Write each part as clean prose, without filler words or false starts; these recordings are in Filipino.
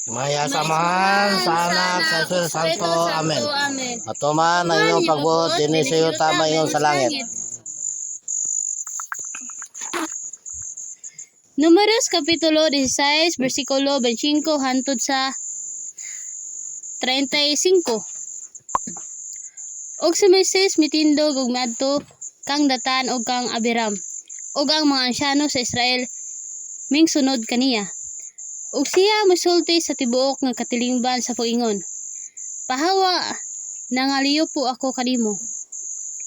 Maya samahan sa anak sa Espiritu Santo. Amen. Matuman ang inyong pagbuot, dinisiyo tama ingon sa langit. Números Kapitulo 16, versikulo 25 hantod sa 35. Og si Moises mitindog og miadto kang Datan og kang Abiram, og ang mga ansyano sa Israel mingsunod kaniya. Ug siya mosulti sa tibuok nga katilingban sa puingon. Pahawa, nangaliyo po ako kanimo.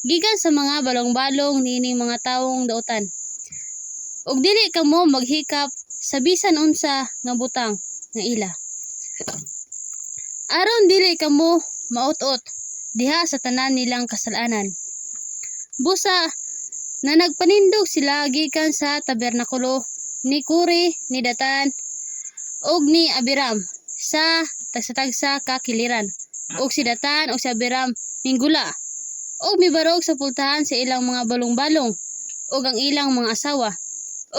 Gikan sa mga balong-balong niining mga tawong dautan. Ug dili kamo maghikap sa bisan unsa nga butang nga ila. Aron dili kamo maot-ot diha sa tanan nilang kasalanan. Busa na nagpanindog sila gikan sa tabernakulo ni Kuri, ni Datan, og ni Abiram sa tagsa-tagsa ka kiliran. Og si Datan og si Abiram minggula. Og mibarog sa pultahan sa ilang mga balong-balong, og ang ilang mga asawa,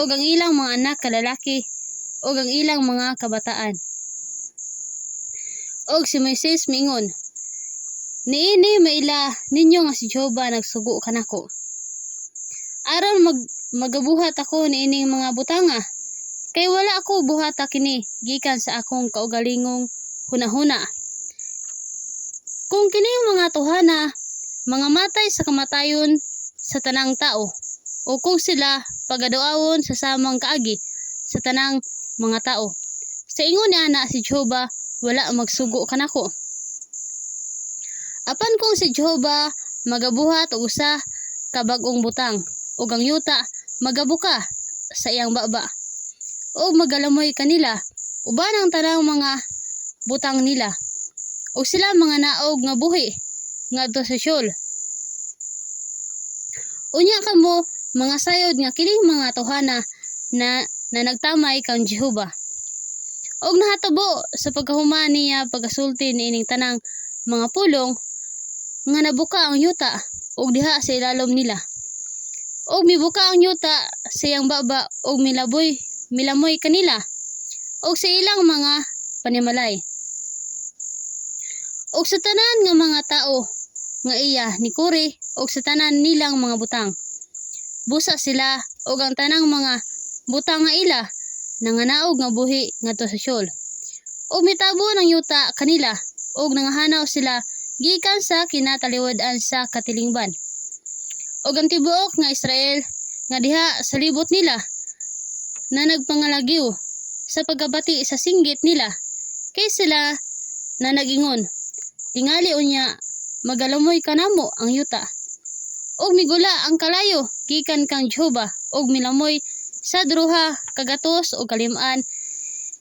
og ang ilang mga anak kalalaki, og ang ilang mga kabataan. Og si Moises miingon, niini maila ninyo nga si Jehova nagsugo kanako. Aron magabuhat ako niining mga butanga, kay wala ako buhata kini gikan sa akong kaugalingong hunahuna. Kung kini mga tuhana, mga matay sa kamatayon sa tanang tao, o kung sila pagaduawon sa samang kaagi sa tanang mga tao. Sa ingon ni ana si Jehova, wala magsugo kanako. Apan kung si Jehova magabuhat og usa ka bag-ong butang, ug ang yuta magabuka sa iyang baba, o magalamoy kanila uban ang tanang mga butang nila, o sila mga naog nga buhi ngadto sa Sheol. Unya kamo mga sayod nga kining mga tuhana na nagtamay kang Jehova. Og nahatubo sa pagkahuman niya pagasulti niining tanang mga pulong nga nabuka ang yuta og diha sa ilalom nila. Og mibuka ang yuta sa iyang baba og milamoy kanila og sa ilang mga panimalay. Og sa tanan nga mga tao nga iya ni Kuri og sa tanan nilang mga butang. Busa sila og ang tanang mga butang nga ila nanganaog nga buhi ngadto sa Sheol. Og mitabo ng yuta kanila og nangahanaw sila gikan sa kinataliwad-an sa katilingban. Og ang tibuok nga Israel nga diha sa libot nila na nagpangalagyo sa pagkabati sa singgit nila, kay sila na nagingon, tingali unya magalamoy kanamo ang yuta. Og migula ang kalayo gikan kang Jehova og milamoy sa druha kagatos o kalim-an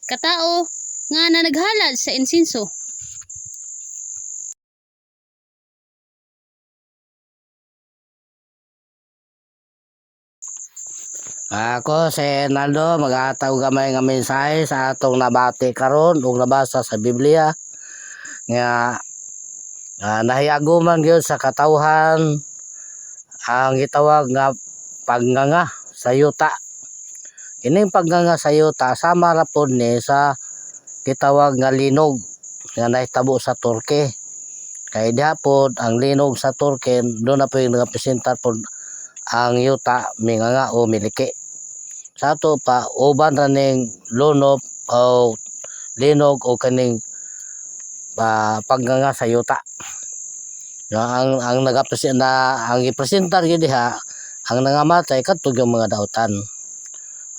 katao nga nanaghalad sa insinso. Ako si Naldo magataw gamay nga mensahe sa atong nabati karon ug nabasa sa Biblia nga nahiaguman gyud sa katawhan ang gitawag nga pagnganga sa yuta. Ining pagnganga sa yuta sama ra pod ni sa gitawag nga linog nga nahitabo sa Turkey. Kay diha pod ang linog sa Turkey do na pud nagapresentar pod ang yuta minganga o miliki. Sa ato pa uban ra ning lunop o linog o kaning pagnganga sa yuta. Ang nagapresent na ang gipresentar gyud diha ang nangamatay kadtog yung mga dautan.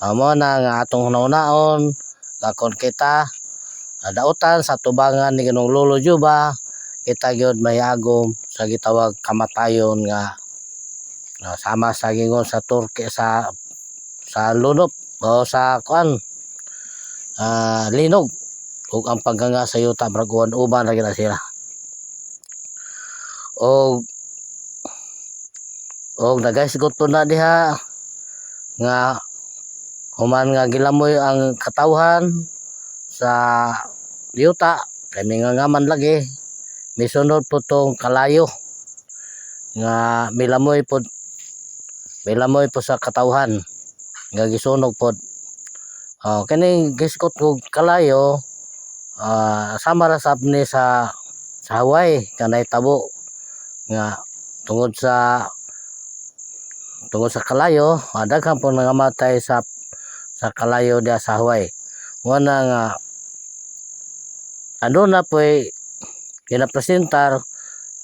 Amo na nga atong hunahunaon kakon kita dautan sa tubangan ni Ginoong Lolo Juba kita gyud mayagom sa gitawag kamatayon nga sama sa gingon sa Turkey sa lunop o sa linog ug ang pagnganga sa yuta braguan uban ra gyud sila. Og nagaisgot po na diha nga human nga gilamoy ang katawhan sa yuta kay mingangaman lagi misunod po tong kalayo nga milamoy po sa katawhan nga gisunog pod. Kani gisgot og kalayo sama ra sab ni sa Hawaii kanay tabo nga tungod sa kalayo daghan po nangamatay sa kalayo diha sa Hawaii. Wala nga ano na po'y ginapresentar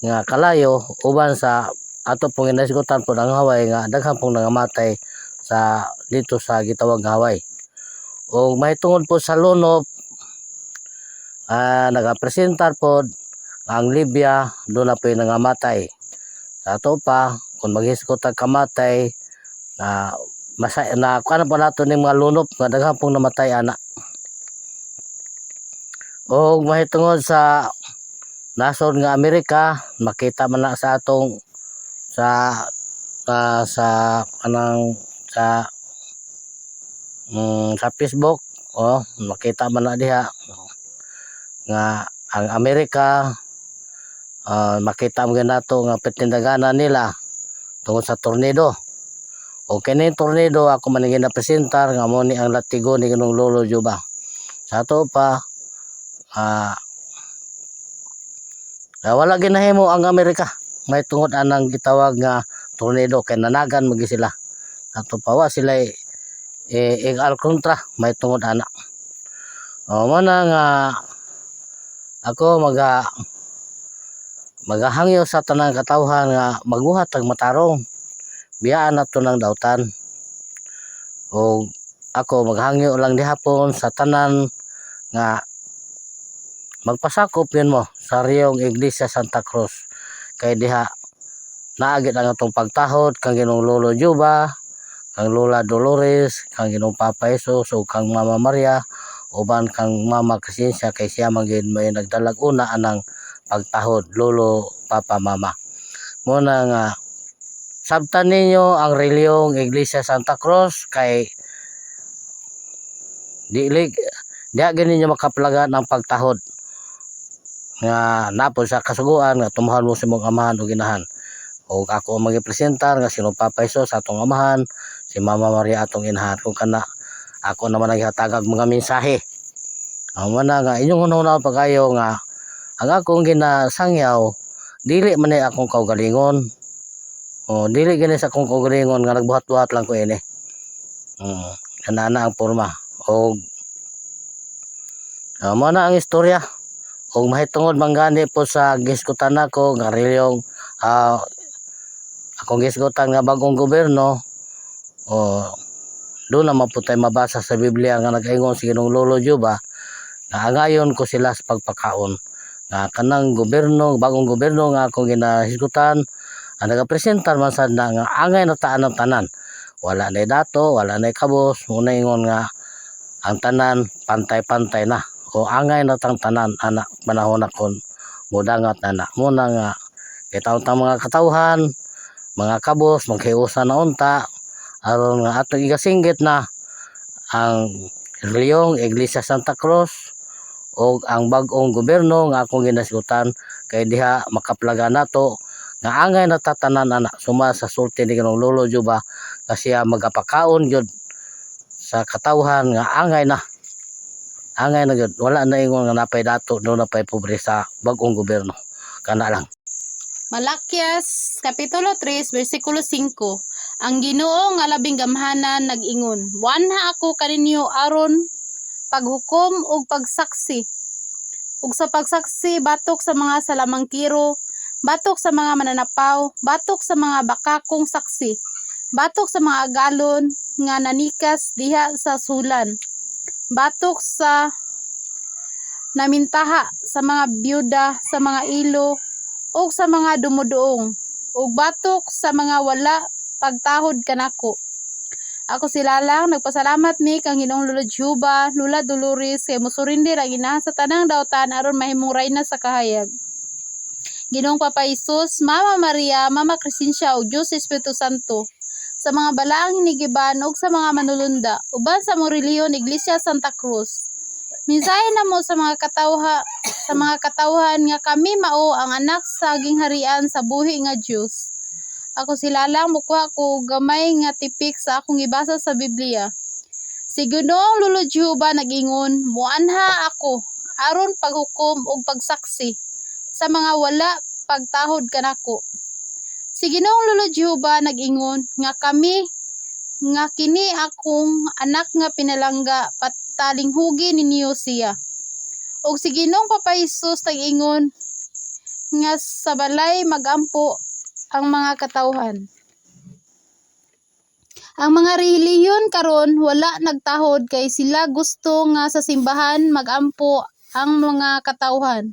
nga kalayo uban sa ato pong inasigutan po ng Hawaii nga daghan pong nangamatay sa dito sa gitawag nga Hawaii. O mahitungod po sa lunop nagapresentar po ang Libya doon na po yung nangamatay. Sa ato pa kung maghisgot ang kamatay na kuan po nato ning mga lunop nga daghan pong namatay ana. O mahitungod sa nasod nga Amerika makita man na sa atong sa Facebook makita man na diha nga ang Amerika makita mo nato nga petindaganan nila tungod sa tornado. O kini tornado ako man ginapresentar nga mo ni ang latigo ni Ginoong Lolo Juba. Sa ato pa wala ginahimo ang Amerika may tungod anang gitawag nga tornado kay nanagan magi sila. Ato pa wa sila al kontra may tungod ana. Mo na nga ako magahangyo sa tanang katawhan nga magbuhat og matarong biyaan nato ng dautan. O ako maghangyo lang dihapon sa tanan nga magpasakop yun mo sa riyong Iglesia Santa Cruz kay diha naagit ang atong pagtahod kang Ginoong Lolo Juba, kang Lola Dolores, kang Ginoong Papa Jesus o kang Mama Maria uban kang Mama Crescencia kay siya magid may nagdalag una anang pagtahod Lolo Papa Mama. Muna nga sabtan ninyo ang reliyong Iglesia Santa Cruz kay diha ninyo makaplagan ang pagtahod nga napon sa kasuguan nga tumuhan mo sa mong amahan o ginahan. O ako ang magipresentar nga sino Papa Jesus atong amahan, si Mama Maria atong inahan. Kung kana ako naman naghatagag mga mensahe. Ang mana nga inyong hunaw pagayo nga ang akong ginasangyaw dili man ni akong kaugalingon. O dili gani sa akong kaugalingon nga nagbuhat-buhat lang ko ini. Kanana ang porma. O mana ang istorya. O mahitungod manggani po sa gisgutan nako nga reliyong akong gisgutan nga bagong gobyerno. O doon naman po tayo mabasa sa Biblia nga nag-ingon si Ginoong Lolo Juba na angayon ko sila sa pagpakaon nga kanang gobyerno, bagong gobyerno nga akong ginahisgutan ang nagapresentar man sad na nga angay na taan ng tanan. Wala na dato, wala na kabos, muna ingon nga ang tanan pantay-pantay na o angay na tang tanan anak panahon akon mudangat na muna nga itaw tang mga katawhan mga kabos maghiusa na unta aron nga atong igasinggit na ang reliyong Iglesia Santa Cruz o ang bag-ong gobyerno nga akong ginasigutan kay diha makaplaga nato nga angay natatanan ana suma sa sulti ni Ginoong Lolo Juba kasi magapakaon gyud sa katawhan nga angay na gyud wala na ingon nga napay dato no napay pobre sa bag-ong gobyerno kana lang. Malakyas Kapitulo 3 versikulo 5. Ang Ginoo nga labing gamhanan nag-ingon, "Buanha ako kaninyo aron paghukom ug pagsaksi. Ug sa pagsaksi batok sa mga salamangkiro, batok sa mga mananapaw, batok sa mga bakakong saksi, batok sa mga agalon nga nanikas diha sa sulan, batok sa namintaha sa mga byuda, sa mga ilo, ug sa mga dumuduong, ug batok sa mga wala pagtahod kanako." Ako sila lang nagpasalamat mi kang Ginoong Lolo Juba, Lula Dolores kay mosurindir ang inahan sa tanang daotan aron mahimong reyna sa kahayag. Ginoong Papa Isus, Mama Maria, Mama Crescencia ug Dios Espiritu Santo, sa mga balaang hinigiban ug sa mga manulunda, uban sa mong relihiyon Iglesia Santa Cruz. Mensahe na mo sa mga katawhan nga kami mao ang anak sa gingharian sa buhi nga Dios. Ako sila lang mukuha ko gamay nga tipik sa akong ibasa sa Biblia. Si Ginoong Lolo Juba nag-ingon, "Muanha ako aron paghukom ug pagsaksi sa mga wala pagtahod kanako." Si Ginoong Lolo Juba nag-ingon nga kini akong anak nga pinalangga patalinghugi ninyo siya. Ug si Ginoong Papa Isus nag-ingon nga sa balay magampo ang mga katawhan. Ang mga relihiyon karon wala nagtahod kay sila gusto nga sa simbahan magampo ang mga katawhan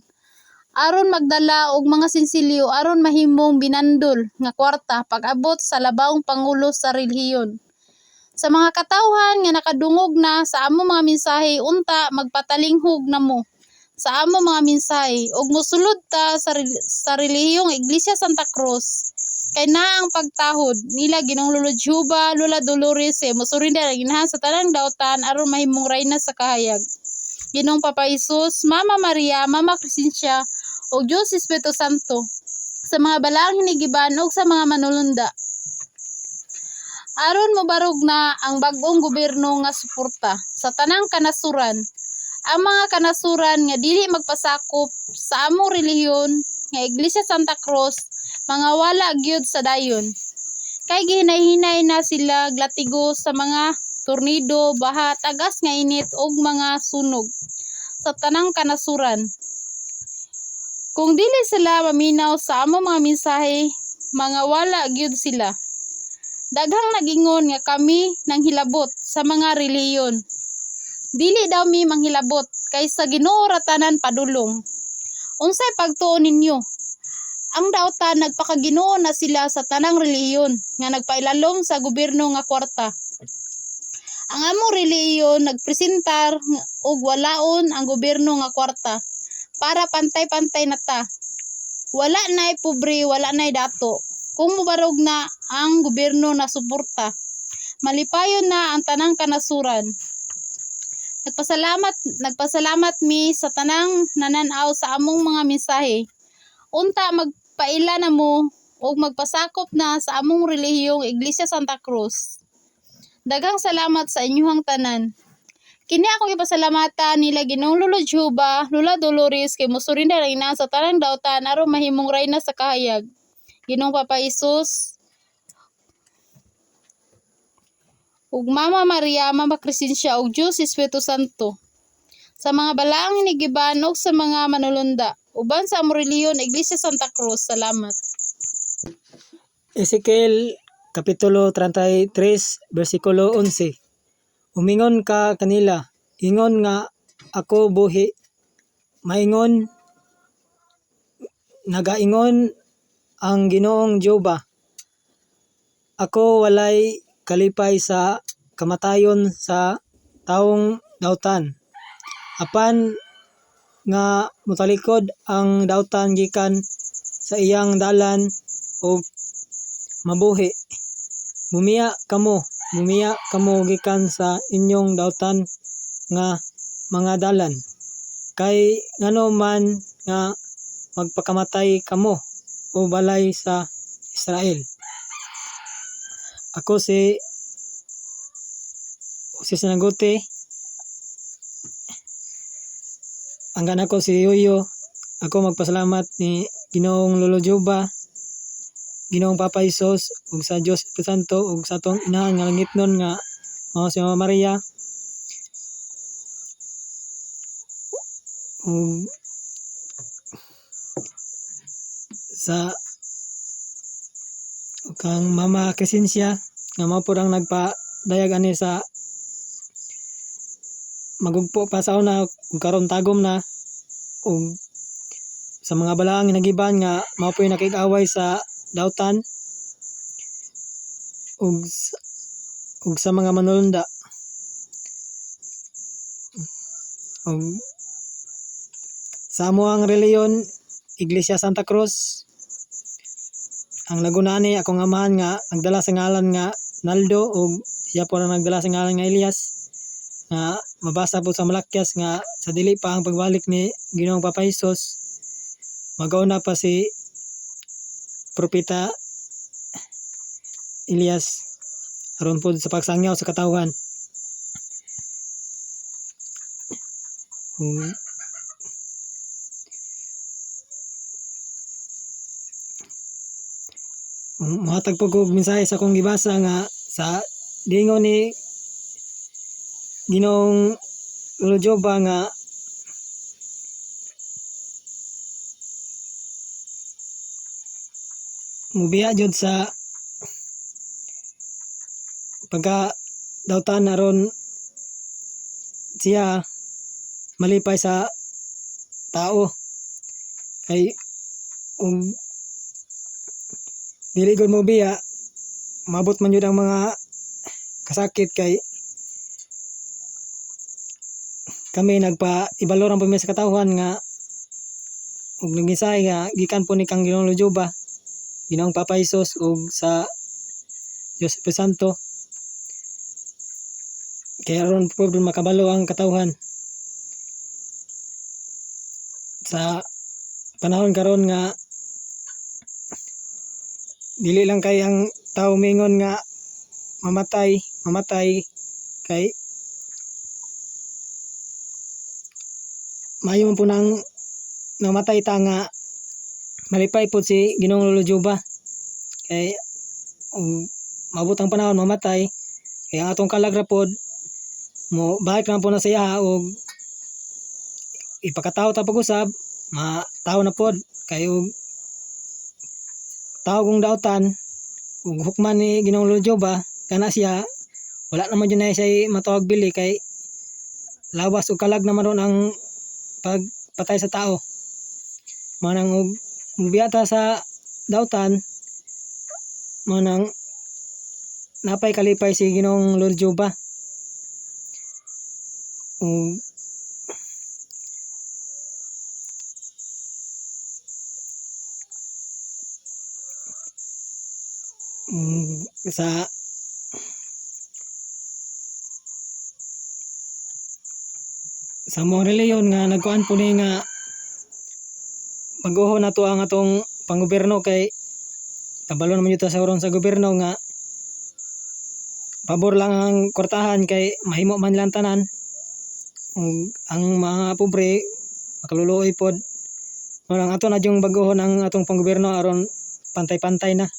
aron magdala og mga sinsilyo aron mahimong binandol nga kwarta pag-abot sa labawong pangulo sa relihiyon. Sa mga katawhan nga nakadungog na sa among mga mensahe unta magpatalinghog na mo sa among mga mensahe ug mosulod ta sa relihiyong Iglesia Santa Cruz kay naa ang pagtahod nila Ginoong Lolo Juba, Lula Dolores mosurindir ang inahan sa tanang daotan aron mahimong reyna sa kahayag. Ginoong Papa Isus, Mama Maria, Mama Crescencia ug Dios Espiritu Santo, sa mga balaang hinigiban ug sa mga manulunda, aron mobarog na ang bag-ong gobyerno nga suporta sa tanang kanasuran. Ang mga kanasuran nga dili magpasakop sa among relihiyon nga Iglesia Santa Cruz mga wala gyud sa dayon. Kay gihinay-hinay na sila glatigo sa mga tornado, baha, tagas nga init ug mga sunog sa tanang kanasuran. Kung dili sila maminaw sa among mga mensahe, mga wala gyud sila. Daghang nagingon nga kami nang hilabot sa mga relihiyon. Dili daw mi manghilabot kay sa Ginoo ra tanan padulong. Unsay pagtuon ninyo? Ang daotan nagpakaginoo na sila sa tanang relihiyon nga nagpailalom sa gobyerno nga kwarta. Ang among relihiyon nagpresentar og walaon ang gobyerno nga kwarta para pantay-pantay na ta. Wala nay pobre, wala nay dato. Kung mubarog na ang gobyerno na suporta, malipayon na ang tanang kanasuran. Nagpasalamat mi sa tanang nananaw sa among mga mensahe. Unta magpaila na mo o magpasakop na sa among relihiyong Iglesia Santa Cruz. Daghang salamat sa inyong tanan. Kini akong ipasalamatan nila Ginoong Lolo Juba, Lula Dolores kay mosurindir ang inahan sa tanang daotan aron mahimong reyna sa kahayag. Ginoong Papa Isus ug Mama Maria, Mama Crescencia ug Dios Espiritu Santo, sa mga balaang hinigiban ug sa mga manulunda, uban sa among relihiyon Iglesia Santa Cruz. Salamat. Ezekiel Kapitulo 33 versikulo 11. Umingon ka kanila, ingon nga ako buhi. Maingon, nagaingon ang Ginoong Juba. Ako walay kalipay sa kamatayon sa taong dautan. Apan nga mutalikod ang dautan gikan sa iyang dalan o mabuhi. Mumiya kamo mumiya kamo gikan sa inyong dautan nga mga dalan. Kay ngano man nga magpakamatay kamo o balay sa Israel. Ako si Sinagote. Anggan ako si Yoyo. Ako magpasalamat ni Ginoong Lolo Juba, Ginoong Papa Isos, ug sa Dios Espiritu Santo, ug sa atong inahan nga langitnon nga mao si Mama Maria. Ug sa kang Mama Crescencia nga mao pud ang nagpadayag ani sa magugpo pa sa una ug karon tagom na, ug sa mga balaang hinagiban nga mao po'y nakig-away sa dautan ug sa mga manulunda. Ug sa amoang reliyon, Iglesia Santa Cruz, ang Laguna ni akong amahan nga nagdala sa ngalan nga Naldo, ug siya po ang nagdala sa ngalan nga Elias, nga mabasa po sa Malakyas nga sa dili pa ang pagbalik ni Ginoong Papa Isos, magauna pa si Propeta Elias aron po sa pagsangyaw sa katawhan. Muhatag po ko mensahe sa akong gibasa nga sa dingon ni Ginoong Lolo Joba nga mubiya jud sa pagka dautan aron siya malipay sa tao. Kay dili gud mo biya, mabot man jud ang mga kasakit. Kay kami nagpa-ibaloran po sa katawhan nga ug nagmisay nga gikan po ni kang Ginoong Lojoba, Ginoong Papa Isos, ug sa Dios Espiritu Santo. Kaya ron po makabalo ang katawhan sa panahon karon nga dili lang kay ang tao mingon nga mamatay kay mayo po nang namatay ta nga malipay po si Ginoong Lolo Juba. Kay mabot ang panahon mamatay, kaya ang atong kalagra pod mo balik na po na siya og ipakatawo ta pag-usab, matawo na pod kay og tao kong dautan ug hukman ni Ginoong Lolo Juba kana siya wala naman yun na siya matawag bili, kay lawas o kalag naman ron ang pagpatay sa tao. Manang og mubiyata sa dautan, manang napay kalipay si Ginoong Lolo Juba. Sa mong reliyon nga nagkuan po ni nga pag-uho na to ang atong panggobyerno, kay kabalo naman yun sa uron sa gobyerno nga pabor lang ang kortahan kay mahimo man lang tanan, ug ang mga pobre makaluluoy pod. Ang ato na yung baguhon ang atong panggobyerno aron pantay-pantay na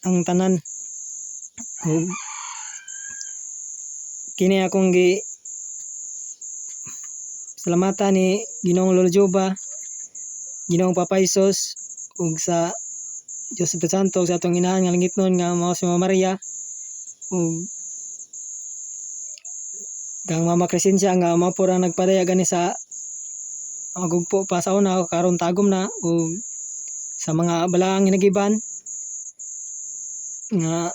ang tanan. Ug kini akong salamatan ni Ginoong Lolo Juba, Ginoong Papa Isos, ug sa Dios Espiritu Santo, sa atong inahan nga langitnon nga mao si Mama Maria, ug kang Mama Crescencia nga mao pud ang nagpadayag ani sa magugpo pa sa una karon tagom na, ug sa mga balaang hinagiban nga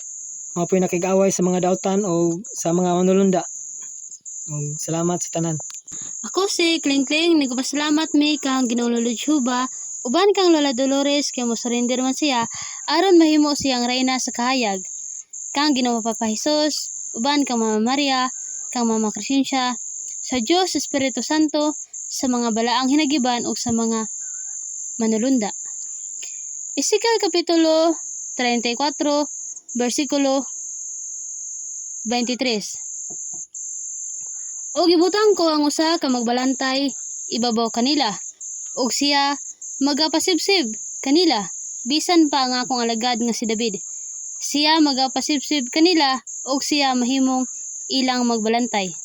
mao pud nakig-away sa mga dautan o sa mga manulunda. Ug salamat sa tanan. Ako si Kling Kling, nagpasalamat mi kang Ginoong Lolo Juba, uban kang Lola Dolores kay mo surrender man siya aron mahimo siyang reyna sa kahayag. kang Ginoo Papa Hesus, uban kang Mama Maria, kang Mama Crescencia, sa Dios Espiritu Santo, sa mga balaang hinagiban ug sa mga manulunda. Ezekiel Kapitulo 34, versikulo 23. O gibutang ko ang usa ka magbalantay ibabaw kanila, ug siya magapasibsib kanila, bisan pa ang akong alagad nga si David. Siya magapasibsib kanila, ug siya mahimong ilang magbalantay.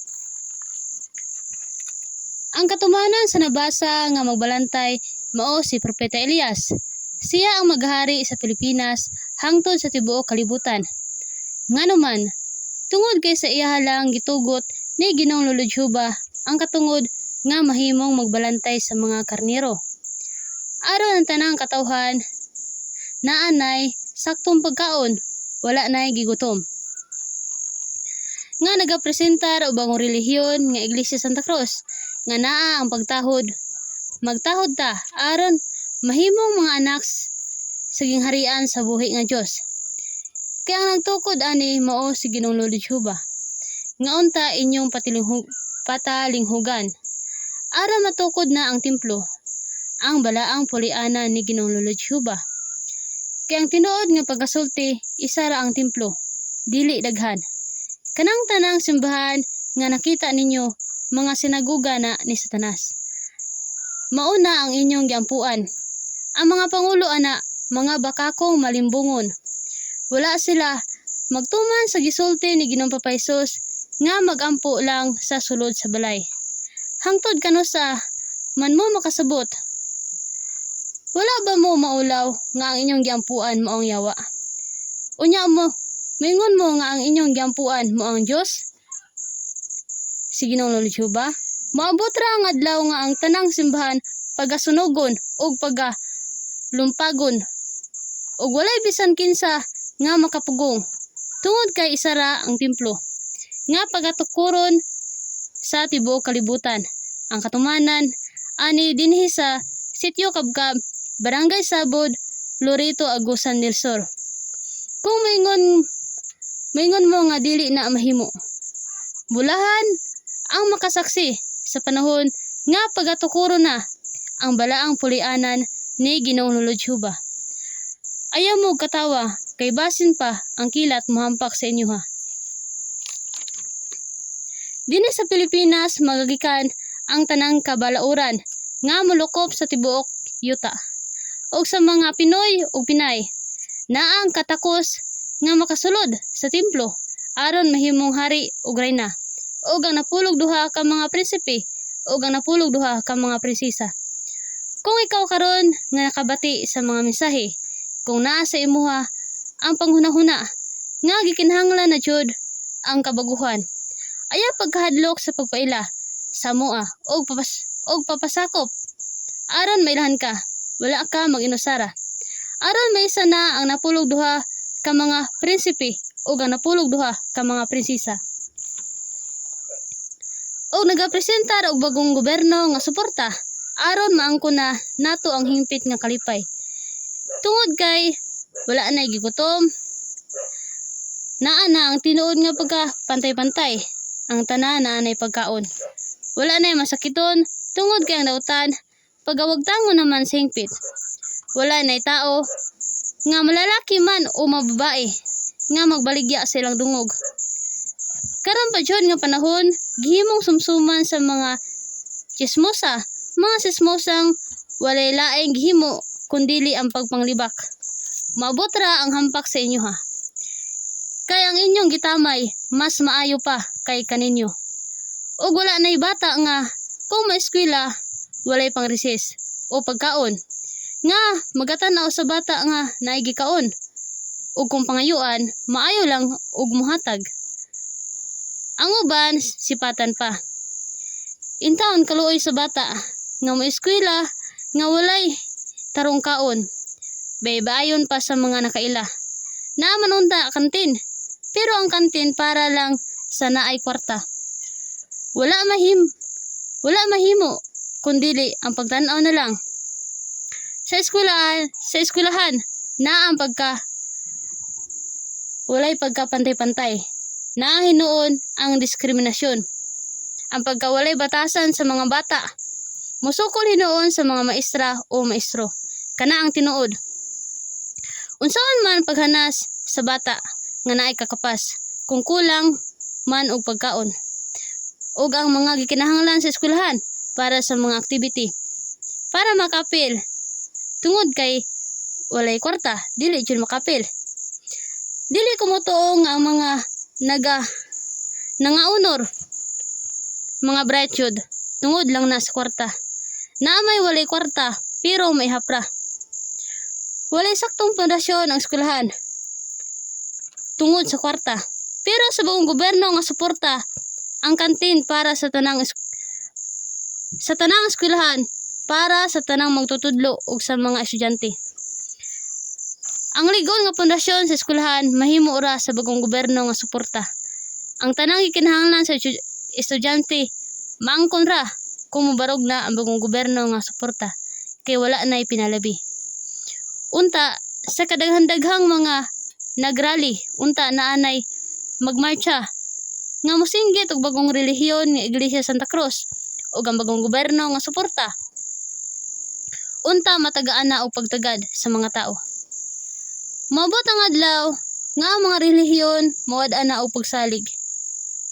Ang katumanan sa nabasa nga magbalantay mao si Propeta Elias. Siya ang maghari sa Pilipinas hangtod sa tibuok kalibutan. Nganuman, tungod kay sa iya lang gitugot ni Ginoong Lolo Jehova ang katungod nga mahimong magbalantay sa mga karnero. Aron ang tanang katawhan, naanay saktong pagkaon, wala nay gigutom. Nga nagapresentar og bagong relihiyon nga Iglesia Santa Cruz, nga naa ang pagtahod. Magtahod ta aron mahimong mga anak sa gingharian sa buhi nga Dios. Kaya ang nagtukod ani mao si Ginoong Lolo Jehova. Nga unta inyong patalinghugan. Aron matukod na ang templo, ang balaang puliana ni Ginoong Lolo Jehova. Kaya ang tinuod nga pagkasulti, isa ra ang templo, dili daghan. Kanang tanang simbahan nga nakita ninyo, mga sinaguga na ni Satanas. Mauna ang inyong giampuan. Ang mga pangulo ana, mga bakakong malimbungon. Wala sila magtuman sa gisulti ni Ginoong Papa Hesus nga magampo lang sa sulod sa balay. Hangtod kano sa man mo makasabot. Wala ba mo maulaw nga ang inyong giampuan mo ang yawa? Unya mo, mingon mo nga ang inyong giampuan mo ang Dios? Si Ginoong Lolo Jehova, maabot ra ang adlaw nga ang tanang simbahan pagasunogon ug lumpagon ug walay bisan kinsa nga makapugong tungod kay isa ra ang templo nga pagatukuron sa tibuok kalibutan. Ang katumanan ani dinhi sa Sitio Kabkab, Barangay Sabod, Lorito, Agusan del Sur. Kung maingon mo nga dili na mahimo, bulahan ang makasaksi sa panahon nga pagatukuron na ang balaang pulianan ni Ginoong Lolo Jehova. Ayaw mo katawa, kay basin pa ang kilat mohampak sa inyo ha. Dinhi sa Pilipinas magagikan ang tanang kabalauran nga molukop sa tibuok yuta. O sa mga Pinoy o Pinay, na ang katakos nga makasulod sa templo aron mahimong hari ug reyna. O ang napulog duha ka mga prinsipe o ang napulog duha ka mga prinsesa. Kung ikaw karon nga nakabati sa mga mensahe, kung naa sa imuha ang panghunahuna nga gikinahanglan na jud ang kabaguhan, ayaw pagkahadlok sa pagpaila sa mua og papasakop aron mailahan ka, wala ka mag-inusara. Aron may isa na ang napulog duha ka mga prinsipe o ang napulog duha ka mga prinsesa. O nagapresentar og bagong gobyerno nga suporta aron maangkon na nato ang hingpit nga kalipay. Tungod kay wala na gigutom, naa na ang tinuod nga pagka pantay-pantay, ang tanan na anay pagkaon. Wala na masakiton tungod kay ang dautan pagawagtangon naman sa hingpit. Wala na tao nga malalaki man o mababae nga magbaligya sa ilang dungog. Karon pa jud nga panahon, gihimong sumsuman sa mga chismosa, mga sismosang walay laing gihimo kundili ang pagpanglibak. Maabot ra ang hampak sa inyo ha. Kay ang inyong gitamay mas maayo pa kay kaninyo. O wala nay bata nga kung maeskwela walay pang recess o pagkaon nga magatanaw sa bata nga naay gikaon. Ug kung pangayuan maayo lang ug muhatag. Ang uban sipatan pa. Intawon kaluoy sa bata nga maeskwela nga walay tarong kaon. Baybayon pa sa mga nakaila. Naaman unta kantin, pero ang kantin para lang sa naay kwarta. Wala mahimo kundili ang pagtan-aw na lang. Sa eskwelahan na ang walay pagkapantay-pantay. Na hinuon ang diskriminasyon. Ang pagkawalay batasan sa mga bata. Musukol hinuon sa mga maestra o maestro. Kana ang tinuod. Unsaon man paghanas sa bata nga naay kakapas kung kulang man og pagkaon. Ug ang mga gikinahanglan sa eskwelahan para sa mga activity. Para makapil. Tungod kay walay kwarta, dili jud makapil. Dili ko motuo nga ang mga nangaunor mga bright jud tungod lang na sa kwarta. Naamay walay kwarta pero may hapra. Walay saktong pundasyon ang eskwelahan tungod sa kwarta. Pero sa buong gobyerno nga suporta ang kantin para sa tanang eskwelahan para sa tanang magtutudlo ug sa mga estudyante. Ang ligol nga pundasyon sa eskwelahan mahimo ra sa bagong gobyerno nga suporta. Ang tanang gikinahanglan sa estudyante maangkon ra kung mobarog na ang bagong gobyerno nga suporta kay wala nay pinalabi. Unta sa kadaghan-daghang mga nagrally, unta naanay magmarcha nga mosinggit og bagong relihiyon nga Iglesia Santa Cruz ug ang bagong gobyerno nga suporta. Unta matagaan na og pagtagad sa mga tao. Maabot ang adlaw nga ang mga relihiyon mawad-an na og pagsalig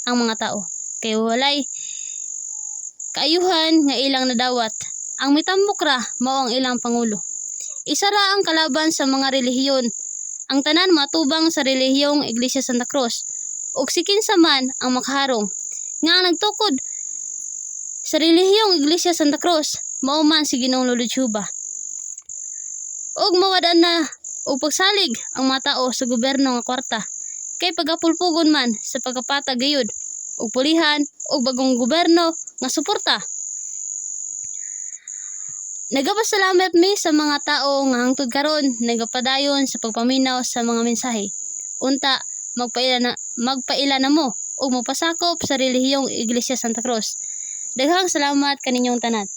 ang mga tao kay walay kaayuhan nga ilang nadawat. Ang mitambok ra mao ang ilang pangulo. Isa ra ang kalaban sa mga relihiyon. Ang tanan matubang sa relihiyong Iglesia Santa Cruz ug si kinsa man ang makaharong nga ang nagtukod sa relihiyong Iglesia Santa Cruz mao man si Ginoong Lolo Chuba. Ug mawad-an na o pagsalig ang mga tao sa gobyerno nga kwarta kay pagapulpugon man sa pagkapatag gayud ug pulihan ug bagong gobyerno nga suporta. Nagapasalamat mi sa mga tao nga hangtod karon nagapadayon sa pagpaminaw sa mga mensahe. Unta magpaila na mo ug mopasakop sa relihiyong Iglesia Santa Cruz. Daghang salamat kaninyong tanan.